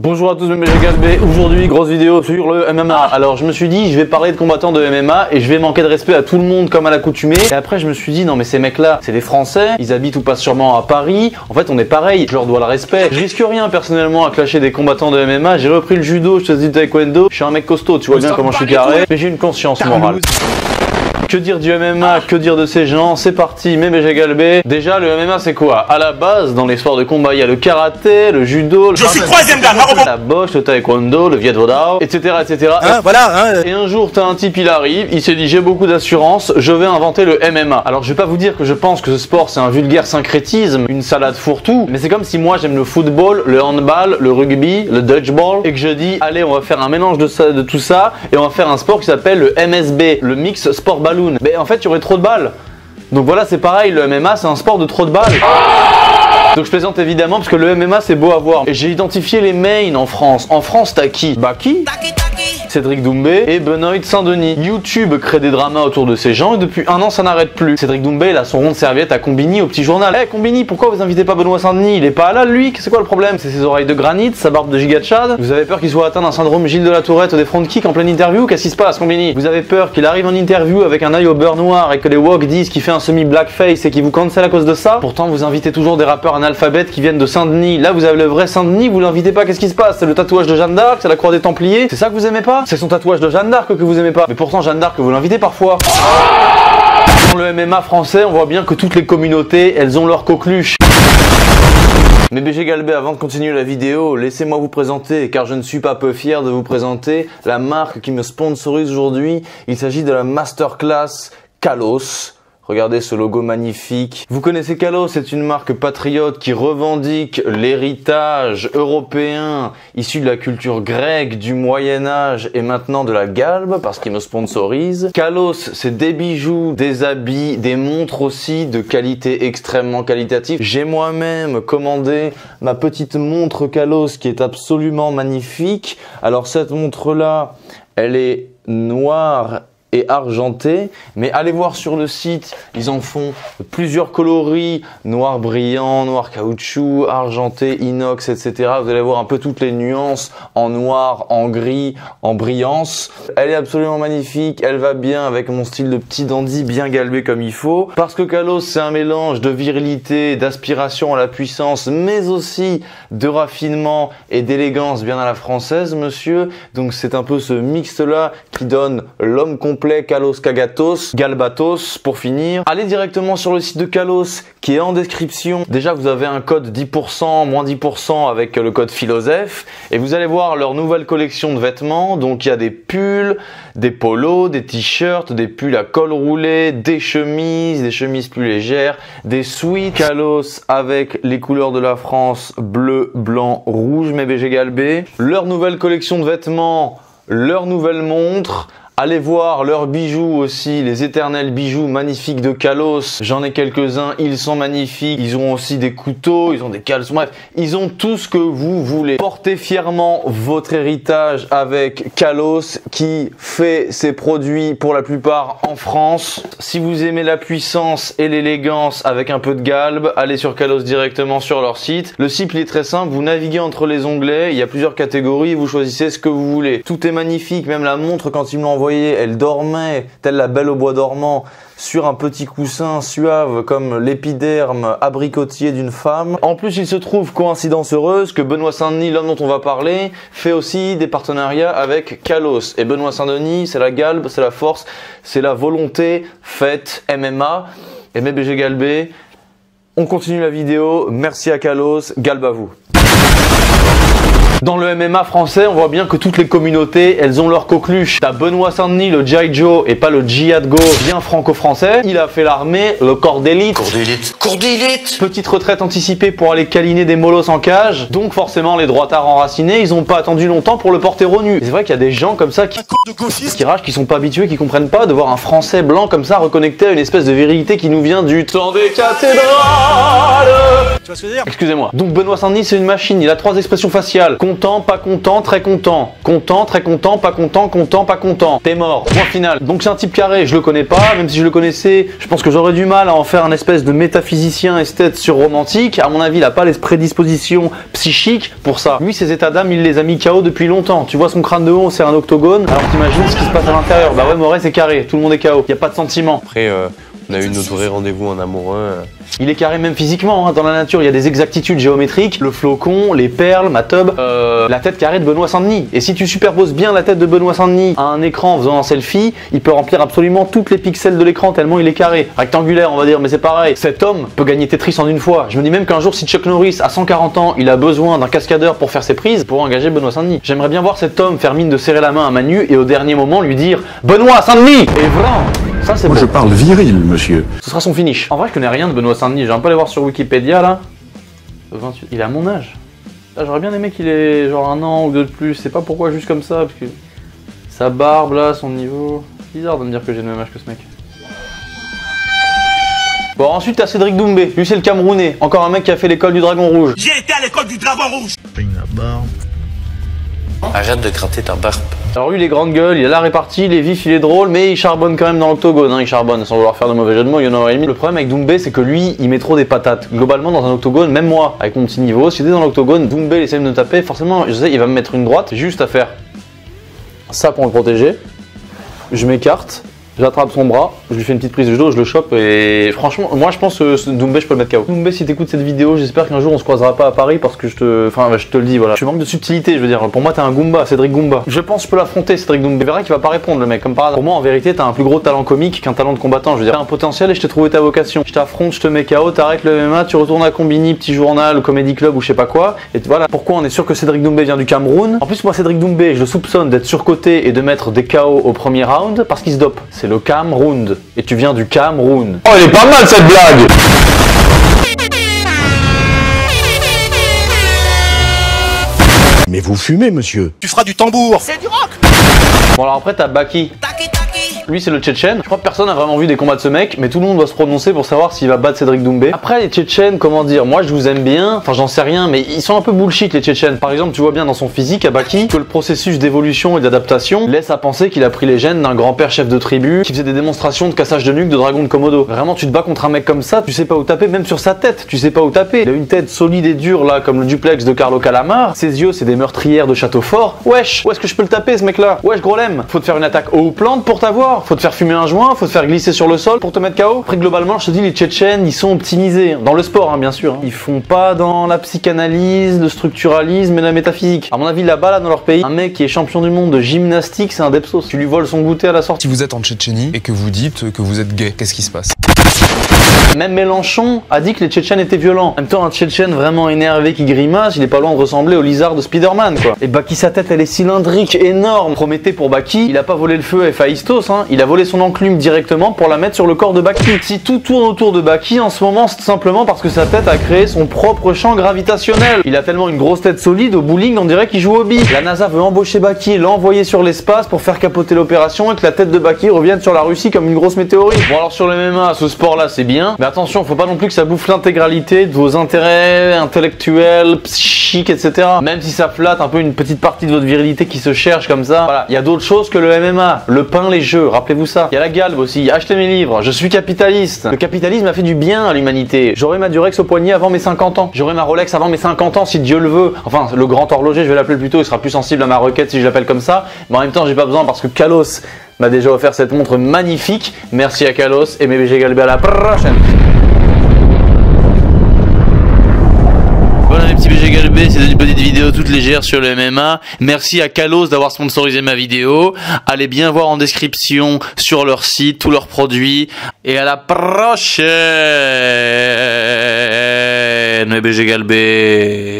Bonjour à tous, mes Galbé. Aujourd'hui, grosse vidéo sur le MMA. Alors, je me suis dit, je vais parler de combattants de MMA et je vais manquer de respect à tout le monde comme à l'accoutumée. Et après, je me suis dit, non, mais ces mecs-là, c'est des Français, ils habitent ou passent sûrement à Paris. En fait, on est pareil, je leur dois le respect. Je risque rien personnellement à clasher des combattants de MMA. J'ai repris le judo, je faisais du taekwondo. Je suis un mec costaud, tu vois bien comment je suis carré, mais j'ai une conscience morale. Que dire du MMA, que dire de ces gens? C'est parti, mes BG Galbé. Déjà, le MMA, c'est quoi? À la base, dans les sports de combat, il y a le karaté, le judo, la boxe, le taekwondo, le viet vo dao, etc. etc. Et un jour, t'as un type, il arrive, il s'est dit, j'ai beaucoup d'assurance, je vais inventer le MMA. Alors, je vais pas vous dire que je pense que ce sport, c'est un vulgaire syncrétisme, une salade fourre-tout, mais c'est comme si moi, j'aime le football, le handball, le rugby, le dodgeball, et que je dis, allez, on va faire un mélange de tout ça, et on va faire un sport qui s'appelle le MSB, le Mix Sport Ballon. Mais en fait, il y aurait trop de balles. Donc voilà, c'est pareil, le MMA, c'est un sport de trop de balles. Donc je plaisante évidemment parce que le MMA, c'est beau à voir. Et j'ai identifié les mains en France. En France, t'as qui? Bah qui? Cédric Doumbé et Benoît Saint-Denis. YouTube crée des dramas autour de ces gens et depuis un an ça n'arrête plus. Cédric Doumbé il a son rond de serviette à Combini au petit journal. Eh Combini, pourquoi vous invitez pas Benoît Saint-Denis? Il est pas là lui, c'est quoi le problème? C'est ses oreilles de granit, sa barbe de giga Tchad. Vous avez peur qu'il soit atteint d'un syndrome Gilles de la Tourette des front kicks en pleine interview? Qu'est-ce qui se passe Combini? Vous avez peur qu'il arrive en interview avec un œil au beurre noir et que les woke disent qu'il fait un semi-blackface et qu'il vous cancel à cause de ça? Pourtant vous invitez toujours des rappeurs analphabètes qui viennent de Saint-Denis. Là vous avez le vrai Saint-Denis, vous l'invitez pas, qu'est-ce qui se passe? C'est le tatouage de Jeanne d'Arc, c'est la croix des Templiers? C'est ça que vous aimez pas? C'est son tatouage de Jeanne d'Arc que vous aimez pas. Mais pourtant Jeanne d'Arc vous l'invitez parfois. Dans le MMA français, on voit bien que toutes les communautés, elles ont leur coqueluche. Mais BG Galbé, avant de continuer la vidéo, laissez-moi vous présenter, car je ne suis pas peu fier de vous présenter la marque qui me sponsorise aujourd'hui. Il s'agit de la masterclass Kalos. Regardez ce logo magnifique. Vous connaissez Kalos, c'est une marque patriote qui revendique l'héritage européen issu de la culture grecque, du Moyen-Âge et maintenant de la Galbe parce qu'il me sponsorise. Kalos, c'est des bijoux, des habits, des montres aussi de qualité extrêmement qualitative. J'ai moi-même commandé ma petite montre Kalos qui est absolument magnifique. Alors cette montre-là, elle est noire et argenté, mais allez voir sur le site, ils en font plusieurs coloris, noir brillant, noir caoutchouc, argenté, inox, etc. Vous allez voir un peu toutes les nuances en noir, en gris, en brillance. Elle est absolument magnifique, elle va bien avec mon style de petit dandy bien galbé comme il faut, parce que Kalos c'est un mélange de virilité, d'aspiration à la puissance, mais aussi de raffinement et d'élégance bien à la française, monsieur. Donc c'est un peu ce mix-là qui donne l'homme complet Kalos Kagatos, Galbatos pour finir. Allez directement sur le site de Kalos qui est en description. Déjà vous avez un code 10%, moins 10% avec le code Philosephe et vous allez voir leur nouvelle collection de vêtements. Donc il y a des pulls, des polos, des t-shirts, des pulls à col roulé, des chemises plus légères, des sweats Kalos avec les couleurs de la France, bleu, blanc, rouge, mes BG Galbé. Leur nouvelle collection de vêtements, leur nouvelle montre. Allez voir leurs bijoux aussi, les éternels bijoux magnifiques de Kalos. J'en ai quelques-uns, ils sont magnifiques. Ils ont aussi des couteaux, ils ont des caleçons, bref, ils ont tout ce que vous voulez. Portez fièrement votre héritage avec Kalos qui fait ses produits pour la plupart en France. Si vous aimez la puissance et l'élégance avec un peu de galbe, allez sur Kalos directement sur leur site. Le site il est très simple, vous naviguez entre les onglets, il y a plusieurs catégories, vous choisissez ce que vous voulez. Tout est magnifique, même la montre quand ils me l'ont envoyé, elle dormait, telle la Belle au bois dormant, sur un petit coussin suave comme l'épiderme abricotier d'une femme. En plus, il se trouve, coïncidence heureuse, que Benoît Saint-Denis, l'homme dont on va parler, fait aussi des partenariats avec Kalos. Et Benoît Saint-Denis, c'est la galbe, c'est la force, c'est la volonté faite MMA. Et mes BG Galbé, on continue la vidéo. Merci à Kalos, galbe à vous. Dans le MMA français, on voit bien que toutes les communautés, elles ont leur coqueluche. T'as Benoît Saint-Denis, le G.I. Joe, et pas le Jihad Go, bien franco-français. Il a fait l'armée, le corps d'élite. Corps d'élite. Petite retraite anticipée pour aller câliner des molosses en cage. Donc forcément, les droitards enracinés, ils ont pas attendu longtemps pour le porter au nu. C'est vrai qu'il y a des gens comme ça qui ragent, qui sont pas habitués, qui comprennent pas de voir un Français blanc comme ça reconnecté à une espèce de virilité qui nous vient du temps des cathédrales. Tu vois ce que je veux dire? Excusez-moi. Donc Benoît Saint-Denis, c'est une machine. Il a 3 expressions faciales. Content, pas content, très content. Content, très content, pas content, content, pas content. T'es mort. Point final. Donc c'est un type carré, je le connais pas, même si je le connaissais, je pense que j'aurais du mal à en faire un espèce de métaphysicien esthète sur romantique. À mon avis, il a pas les prédispositions psychiques pour ça. Lui, ses états d'âme, il les a mis KO depuis longtemps. Tu vois son crâne de haut, c'est un octogone. Alors t'imagines ce qui se passe à l'intérieur. Bah ouais, Moret, c'est carré, tout le monde est KO. Y a pas de sentiment. Après, on a eu notre vrai rendez-vous en amoureux. Il est carré même physiquement, hein. Dans la nature il y a des exactitudes géométriques, le flocon, les perles, ma tub, la tête carrée de Benoît Saint-Denis. Et si tu superposes bien la tête de Benoît Saint-Denis à un écran en faisant un selfie, il peut remplir absolument toutes les pixels de l'écran tellement il est carré. Rectangulaire on va dire, mais c'est pareil. Cet homme peut gagner Tetris en une fois. Je me dis même qu'un jour si Chuck Norris à 140 ans il a besoin d'un cascadeur pour faire ses prises, pour engager Benoît Saint-Denis. J'aimerais bien voir cet homme faire mine de serrer la main à Manu et au dernier moment lui dire Benoît Saint-Denis. Et voilà. Ça, c'est Moi, beau. je parle viril, monsieur. Ce sera son finish. En vrai, je connais rien de Benoît Saint-Denis. J'ai un peu aller voir sur Wikipédia là. 28. Il est à mon âge. Là, j'aurais bien aimé qu'il ait genre un an ou deux de plus. C'est pas pourquoi juste comme ça, parce que sa barbe là, son niveau. C'est bizarre de me dire que j'ai le même âge que ce mec. Bon, ensuite t'as Cédric Doumbé. Lui, c'est le Camerounais. Encore un mec qui a fait l'école du Dragon Rouge. J'ai été à l'école du Dragon Rouge. Arrête de gratter ta barbe. Alors lui, il est grande gueule, il est là réparti, il est vif, il est drôle, mais il charbonne quand même dans l'octogone, hein, il charbonne, sans vouloir faire de mauvais jeu de mots, il y en aurait limite. Le problème avec Doumbé, c'est que lui, il met trop des patates. Globalement, dans un octogone, même moi, avec mon petit niveau, si j'étais dans l'octogone, Doumbé il essaie de me taper, forcément, je sais, il va me mettre une droite, juste à faire ça pour le protéger. Je m'écarte, j'attrape son bras, je lui fais une petite prise de dos, je le chope et franchement, moi je pense que Doumbé je peux le mettre KO. Doumbé, si t'écoutes cette vidéo, j'espère qu'un jour on se croisera pas à Paris parce que je te le dis, voilà. Je manque de subtilité, je veux dire. Pour moi, t'es un Goomba, Cédric Goomba. Je pense que je peux l'affronter, Cédric Doumbé. Tu verras qu'il va pas répondre, le mec, comme par hasard. Pour moi, en vérité, t'as un plus gros talent comique qu'un talent de combattant. Je veux dire, t'as un potentiel et je t'ai trouvé ta vocation. Je t'affronte, je te mets KO, t'arrêtes le MMA, tu retournes à Combini, petit journal, Comedy Club ou je sais pas quoi. Et voilà pourquoi on est sûr que Cédric Doumbé vient du Cameroun. En plus, moi, Cédric Doumbé, je le soupçonne d'être surcoté et de mettre des KO au premier round parce qu'il se dope. C'est le Cameroun. Et tu viens du Cameroun. Oh, elle est pas mal cette blague! Mais vous fumez, monsieur. Tu feras du tambour. C'est du rock. Bon, alors après, t'as Baki. Taki taki. Lui, c'est le Tchétchène. Je crois que personne n'a vraiment vu des combats de ce mec, mais tout le monde doit se prononcer pour savoir s'il va battre Cédric Doumbé. Après, les Tchétchènes, comment dire, moi je vous aime bien, enfin j'en sais rien, mais ils sont un peu bullshit les Tchétchènes. Par exemple, tu vois bien dans son physique à Baki que le processus d'évolution et d'adaptation laisse à penser qu'il a pris les gènes d'un grand-père chef de tribu qui faisait des démonstrations de cassage de nuque de dragon de Komodo. Vraiment, tu te bats contre un mec comme ça, tu sais pas où taper, même sur sa tête, tu sais pas où taper. Il a une tête solide et dure là, comme le duplex de Carlo Calamar. Ses yeux, c'est des meurtrières de château fort. Wesh, où est-ce que je peux le taper ce mec-là? Wesh, gros lemme. Faut te faire une attaque haut ou plante pour t'avoir. Faut te faire fumer un joint, faut te faire glisser sur le sol pour te mettre KO. Après, globalement, je te dis, les Tchétchènes, ils sont optimisés. Dans le sport, hein, bien sûr. Ils font pas dans la psychanalyse, le structuralisme et la métaphysique. À mon avis, là-bas, là, dans leur pays, un mec qui est champion du monde de gymnastique, c'est un Depsos. Tu lui voles son goûter à la sortie. Si vous êtes en Tchétchénie et que vous dites que vous êtes gay, qu'est-ce qui se passe? Même Mélenchon a dit que les Tchétchènes étaient violents. En même temps, un Tchétchène vraiment énervé qui grimace, il est pas loin de ressembler au lizard de Spider-Man, quoi. Et Baki, sa tête, elle est cylindrique, énorme. Prométhée pour Baki, il a pas volé le feu à Héphaïstos, hein. Il a volé son enclume directement pour la mettre sur le corps de Baki. Si tout tourne autour de Baki en ce moment, c'est simplement parce que sa tête a créé son propre champ gravitationnel. Il a tellement une grosse tête solide, au bowling, on dirait qu'il joue au billes. La NASA veut embaucher Baki, l'envoyer sur l'espace pour faire capoter l'opération et que la tête de Baki revienne sur la Russie comme une grosse météorite. Bon, alors sur le MMA, ce sport-là, c'est bien. Mais attention, faut pas non plus que ça bouffe l'intégralité de vos intérêts intellectuels, psychiques, etc. Même si ça flatte un peu une petite partie de votre virilité qui se cherche comme ça. Voilà, il y a d'autres choses que le MMA, le pain, les jeux, rappelez-vous ça. Il y a la galbe aussi, achetez mes livres, je suis capitaliste. Le capitalisme a fait du bien à l'humanité. J'aurai ma Durex au poignet avant mes 50 ans. J'aurai ma Rolex avant mes 50 ans si Dieu le veut. Enfin, le grand horloger, je vais l'appeler plutôt, il sera plus sensible à ma requête si je l'appelle comme ça. Mais en même temps, j'ai pas besoin parce que Kalos m'a déjà offert cette montre magnifique. Merci à Kalos et mes BG Galbé, à la prochaine. Voilà les petits BG Galbé, c'est une petite vidéo toute légère sur le MMA. Merci à Kalos d'avoir sponsorisé ma vidéo. Allez bien voir en description sur leur site tous leurs produits. Et à la prochaine, mes BG Galbé.